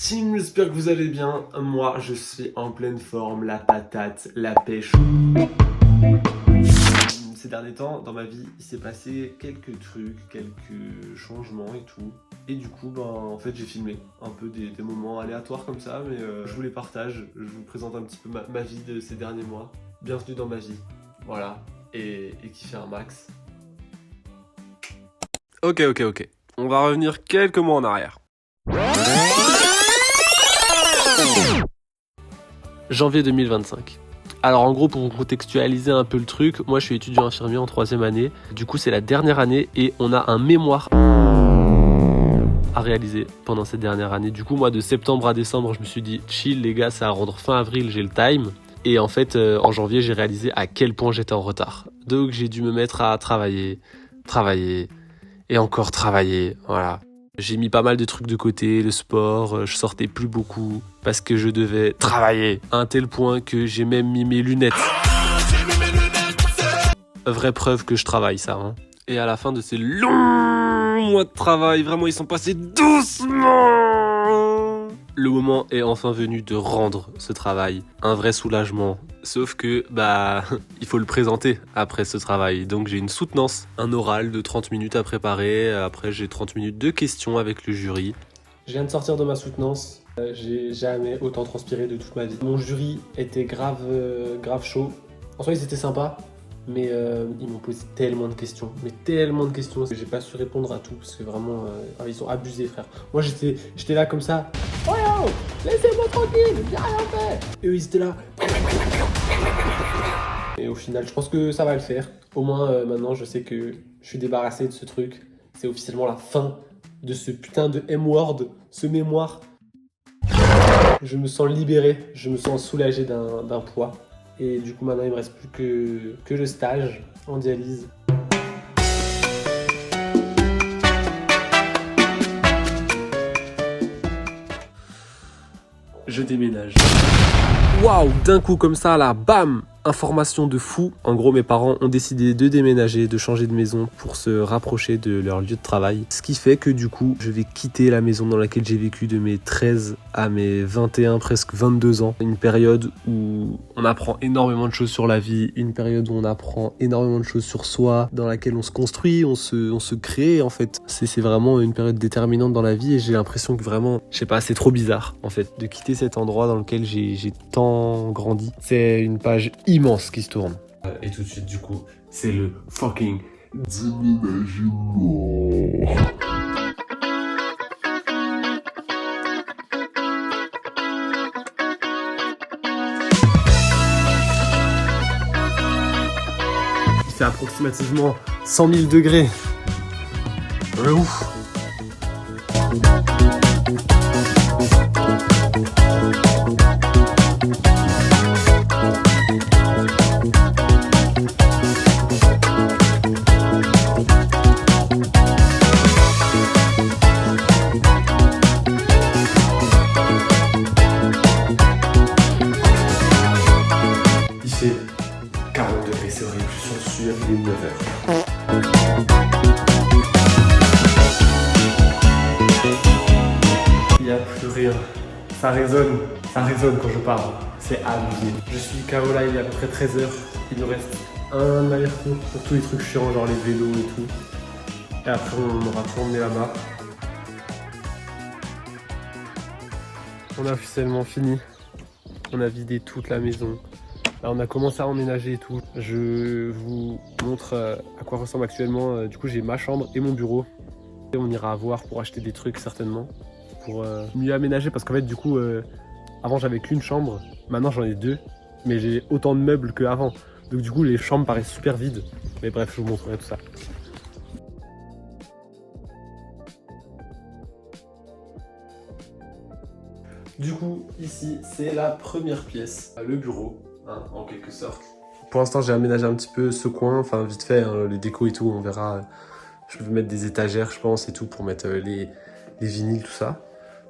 team, j'espère que vous allez bien. Moi, je suis en pleine forme, la patate, la pêche. Ces derniers temps, dans ma vie, il s'est passé quelques trucs, quelques changements et tout. Et du coup, en fait, j'ai filmé un peu des moments aléatoires comme ça, mais je vous les partage. Je vous présente un petit peu ma vie de ces derniers mois. Bienvenue dans ma vie, voilà. Et kiffez un max. Ok. On va revenir quelques mois en arrière. Janvier 2025. Alors en gros, pour vous contextualiser un peu le truc, moi je suis étudiant infirmier en 3e année. Du coup c'est la dernière année et on a un mémoire à réaliser pendant cette dernière année. Du coup moi de septembre à décembre je me suis dit chill les gars, ça va rendre fin avril, j'ai le time. Et en fait en janvier j'ai réalisé à quel point j'étais en retard. Donc j'ai dû me mettre à travailler et encore travailler, voilà. J'ai mis pas mal de trucs de côté, le sport, je sortais plus beaucoup parce que je devais travailler à un tel point que j'ai même mis mes lunettes. Vraie preuve que je travaille ça. Hein. Et à la fin de ces longs mois de travail, vraiment ils sont passés doucement. Le moment est enfin venu de rendre ce travail, un vrai soulagement. Sauf que, il faut le présenter après ce travail. Donc j'ai une soutenance, un oral de 30 minutes à préparer. Après j'ai 30 minutes de questions avec le jury. Je viens de sortir de ma soutenance. J'ai jamais autant transpiré de toute ma vie. Mon jury était grave chaud. En soi ils étaient sympas. Mais ils m'ont posé tellement de questions, que j'ai pas su répondre à tout parce que vraiment ils ont abusé frère. Moi j'étais là comme ça. Oh yo, laissez-moi tranquille, j'ai rien fait. Et eux ils étaient là. Et au final je pense que ça va le faire. Au moins maintenant je sais que je suis débarrassé de ce truc. C'est officiellement la fin de ce putain de M-word, ce mémoire. Je me sens libéré, je me sens soulagé d'un poids. Et du coup maintenant il me reste plus que le stage en dialyse. Je déménage. Waouh, d'un coup comme ça là, bam! Information de fou. En gros, mes parents ont décidé de déménager, de changer de maison pour se rapprocher de leur lieu de travail. Ce qui fait que du coup, je vais quitter la maison dans laquelle j'ai vécu de mes 13 à mes 21, presque 22 ans. Une période où on apprend énormément de choses sur la vie, une période où on apprend énormément de choses sur soi, dans laquelle on se construit, on se crée en fait. C'est vraiment une période déterminante dans la vie et j'ai l'impression que vraiment, je sais pas, c'est trop bizarre en fait de quitter cet endroit dans lequel j'ai tant grandi. C'est une page immense qui se tourne. Et tout de suite, du coup, c'est le fucking déménagement. Il fait approximativement 100 000 degrés. Ouf. Il fait 40 degrés, c'est horrible, je suis sûr, il est 9h. Il n'y a plus rien. Ça résonne quand je parle. C'est abusé. Je suis KO là, il est à peu près 13h. Il nous reste un aller-retour pour tous les trucs chiants, genre les vélos et tout. Et après, on aura tout emmené là-bas. On a officiellement fini. On a vidé toute la maison. Là, on a commencé à emménager et tout. Je vous montre à quoi ressemble actuellement. Du coup, j'ai ma chambre et mon bureau. Et on ira voir pour acheter des trucs certainement. Pour mieux aménager parce qu'en fait, du coup, avant j'avais qu'une chambre. Maintenant, j'en ai 2. Mais j'ai autant de meubles qu'avant. Donc, du coup, les chambres paraissent super vides. Mais bref, je vous montrerai tout ça. Du coup, ici, c'est la première pièce, le bureau, hein, en quelque sorte. Pour l'instant, j'ai aménagé un petit peu ce coin, enfin vite fait, hein, les décos et tout, on verra. Je vais mettre des étagères, je pense, et tout, pour mettre les vinyles, tout ça.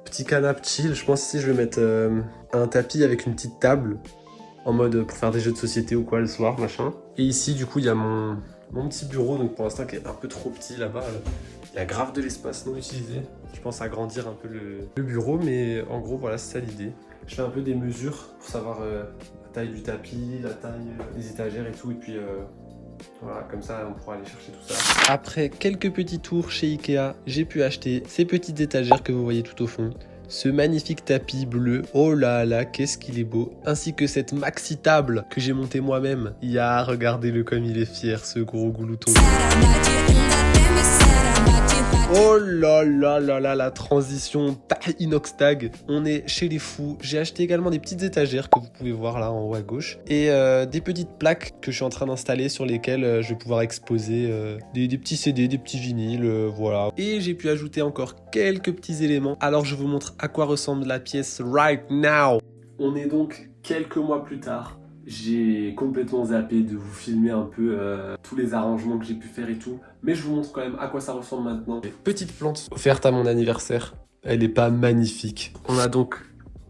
Petit canapé chill, je pense ici, je vais mettre un tapis avec une petite table, en mode pour faire des jeux de société ou quoi le soir, machin. Et ici, du coup, il y a mon petit bureau, donc pour l'instant, qui est un peu trop petit là-bas. Il y a grave de l'espace non utilisé. Je pense agrandir un peu le bureau, mais en gros, voilà, c'est ça l'idée. Je fais un peu des mesures pour savoir la taille du tapis, la taille des étagères et tout, et puis voilà, comme ça on pourra aller chercher tout ça. Après quelques petits tours chez Ikea, j'ai pu acheter ces petites étagères que vous voyez tout au fond. Ce magnifique tapis bleu, oh là là, qu'est-ce qu'il est beau. Ainsi que cette maxi table que j'ai montée moi-même. Ya, regardez-le comme il est fier, ce gros glouton. Oh là là là là, la transition inox tag. On est chez les fous. J'ai acheté également des petites étagères que vous pouvez voir là en haut à gauche. Et des petites plaques que je suis en train d'installer sur lesquelles je vais pouvoir exposer des petits CD, des petits vinyles, voilà. Et j'ai pu ajouter encore quelques petits éléments. Alors je vous montre à quoi ressemble la pièce right now. On est donc quelques mois plus tard. J'ai complètement zappé de vous filmer un peu tous les arrangements que j'ai pu faire et tout. Mais je vous montre quand même à quoi ça ressemble maintenant. Petite plante offerte à mon anniversaire. Elle est pas magnifique. On a donc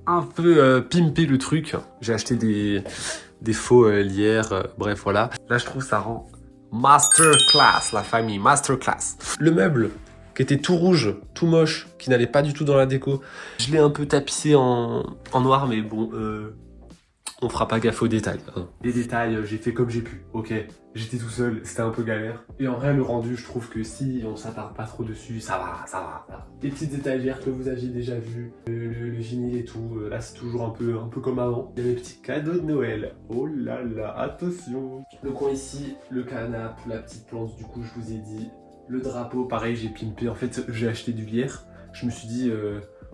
un peu pimpé le truc. J'ai acheté des faux lierres. Bref, voilà. Là, je trouve ça rend masterclass, la famille. Masterclass. Le meuble qui était tout rouge, tout moche, qui n'allait pas du tout dans la déco. Je l'ai un peu tapissé en noir, mais bon... on fera pas gaffe aux détails. Les détails, j'ai fait comme j'ai pu, ok. J'étais tout seul, c'était un peu galère. Et en vrai, le rendu, je trouve que si on s'attarde pas trop dessus, ça va. Les petites étagères que vous aviez déjà vues, le vinyle et tout, là c'est toujours un peu comme avant. Il y a mes petits cadeaux de Noël. Oh là là, attention. Le coin ici, le canapé, la petite plante, du coup, je vous ai dit. Le drapeau, pareil, j'ai pimpé. En fait, j'ai acheté du lierre. Je me suis dit,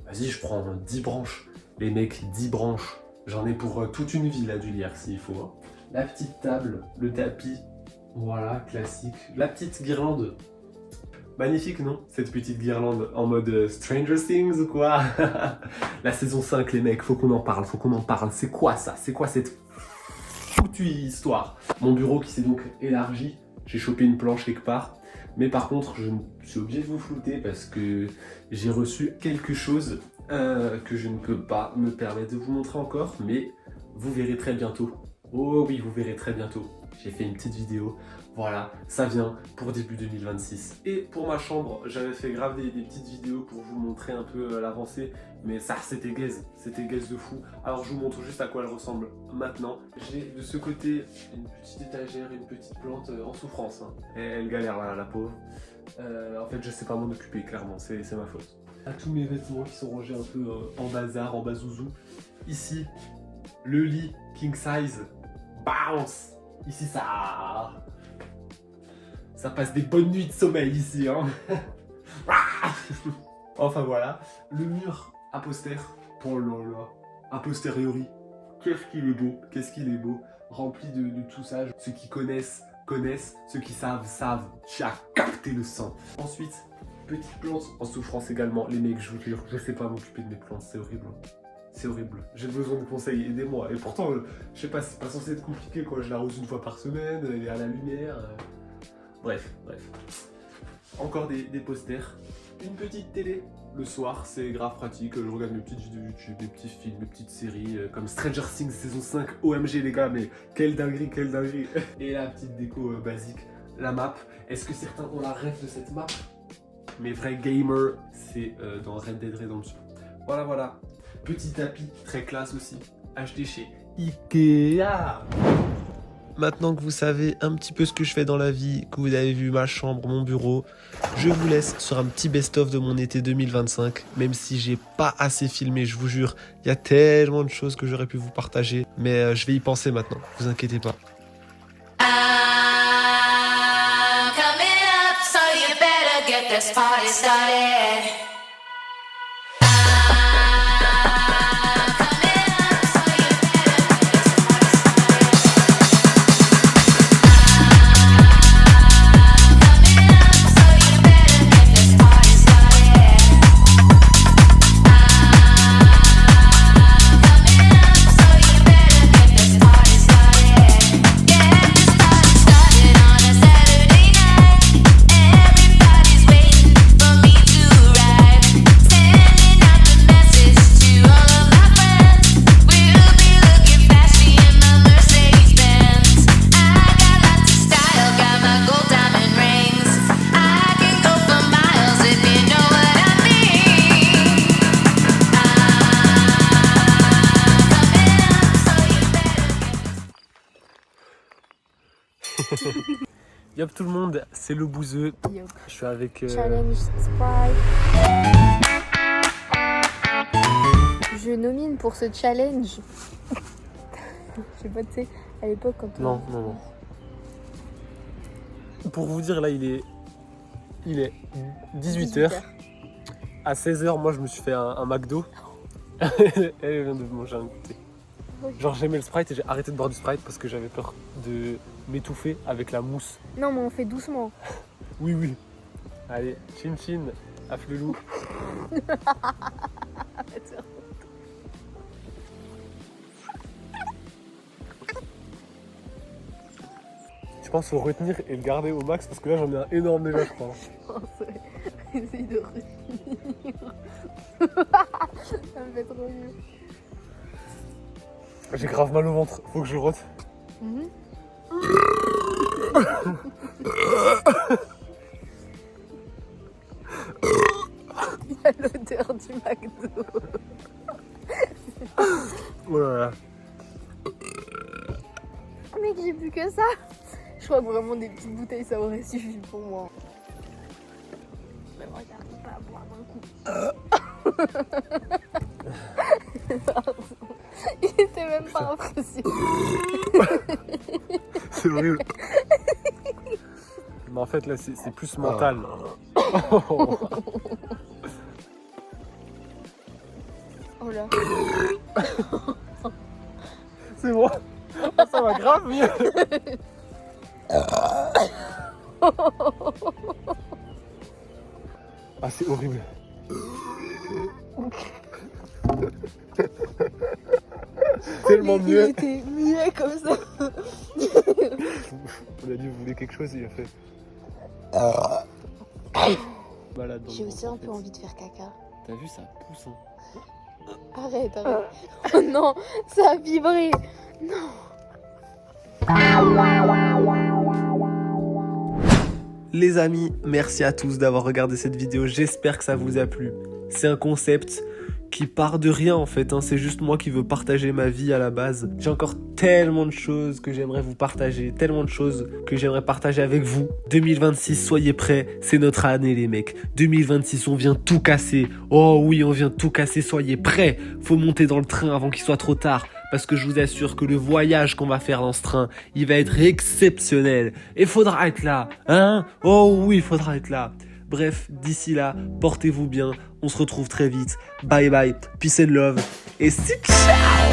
vas-y, je prends 10 branches. Les mecs, 10 branches. J'en ai pour toute une vie là du lierre s'il faut. Hein. La petite table, le tapis, voilà, classique. La petite guirlande. Magnifique, non? Cette petite guirlande en mode Stranger Things ou quoi? La saison 5, les mecs, faut qu'on en parle. C'est quoi ça? C'est quoi cette foutue histoire? Mon bureau qui s'est donc élargi. J'ai chopé une planche quelque part. Mais par contre, je suis obligé de vous flouter parce que j'ai reçu quelque chose que je ne peux pas me permettre de vous montrer encore, mais vous verrez très bientôt. Oh oui, vous verrez très bientôt. J'ai fait une petite vidéo. Voilà, ça vient pour début 2026. Et pour ma chambre, j'avais fait grave des petites vidéos pour vous montrer un peu l'avancée, mais ça, c'était gaze de fou. Alors je vous montre juste à quoi elle ressemble maintenant. J'ai de ce côté une petite étagère, une petite plante en souffrance. Hein. Elle galère là, la pauvre. En fait, je sais pas m'en occuper, clairement, c'est ma faute. À tous mes vêtements qui sont rangés un peu en bazar, en bazouzou. Ici, le lit king size, bounce. Ici, ça passe des bonnes nuits de sommeil ici, hein. Enfin voilà, le mur à poster. Oh là là, a posteriori. Qu'est-ce qu'il est beau, rempli de tout ça. Ceux qui connaissent, ceux qui savent. Tu as capté le sang. Ensuite, petite plante en souffrance également. Les mecs, je vous jure, je sais pas m'occuper de mes plantes, c'est horrible. C'est horrible. J'ai besoin de conseils, aidez-moi. Et pourtant, je sais pas, c'est pas censé être compliqué quoi. Je l'arrose une fois par semaine, elle est à la lumière. Bref. Encore des posters. Une petite télé. Le soir, c'est grave pratique. Je regarde mes petites vidéos YouTube, mes petits films, mes petites séries comme Stranger Things saison 5. OMG les gars, mais quelle dinguerie. Et la petite déco basique. La map. Est-ce que certains ont la rêve de cette map? Mes vrais gamers, c'est dans Red Dead Redemption. Voilà. Petit tapis, très classe aussi, acheté chez Ikea. Maintenant que vous savez un petit peu ce que je fais dans la vie, que vous avez vu ma chambre, mon bureau, je vous laisse sur un petit best-of de mon été 2025. Même si j'ai pas assez filmé, je vous jure, il y a tellement de choses que j'aurais pu vous partager. Mais je vais y penser maintenant, vous inquiétez pas. I'm coming up, so you better get this party started. Right. Yop tout le monde, c'est le bouseux. Yop. Je suis avec... Challenge Sprite. Je nomine pour ce challenge. Je sais pas, tu sais, à l'époque quand Non. Pour vous dire, là, il est 18h. À 16h, moi, je me suis fait un McDo. Elle vient de manger un goûter. Genre, j'aimais le Sprite et j'ai arrêté de boire du Sprite parce que j'avais peur de m'étouffer avec la mousse. Non, mais on fait doucement. Oui. Allez, chin chin, à Flelou. Je pense qu'il faut retenir et le garder au max parce que là, j'en ai un énorme déjà, je crois. Essaye de retenir. Ça me fait trop mieux. J'ai grave mal au ventre, faut que je rote. Il y a l'odeur du McDo. Oh là là. Mec, j'ai plus que ça. Je crois que vraiment des petites bouteilles ça aurait suffi pour moi. Mais moi j'arrive pas à boire d'un coup. Pardon. Il était même pas impressionné. C'est horrible. Mais en fait là c'est plus mental. Oh là. C'est bon. Ça va grave mieux. Ah c'est horrible. Tellement Il mieux. était muet comme ça. On a dit vous voulez quelque chose, il a fait. Malade. J'ai aussi un peu envie de faire caca. T'as vu ça pousse hein. Arrête. Oh non, ça a vibré. Non. Les amis, merci à tous d'avoir regardé cette vidéo, j'espère que ça vous a plu. C'est un concept qui part de rien en fait, hein. C'est juste moi qui veux partager ma vie à la base. J'ai encore tellement de choses que j'aimerais vous partager, tellement de choses que j'aimerais partager avec vous. 2026, soyez prêts, c'est notre année les mecs. 2026, on vient tout casser. Oh oui, on vient tout casser, soyez prêts. Faut monter dans le train avant qu'il soit trop tard. Parce que je vous assure que le voyage qu'on va faire dans ce train, il va être exceptionnel. Et faudra être là, hein? Oh oui, il faudra être là. Bref, d'ici là, portez-vous bien. On se retrouve très vite. Bye bye, peace and love. Et c'est ciao!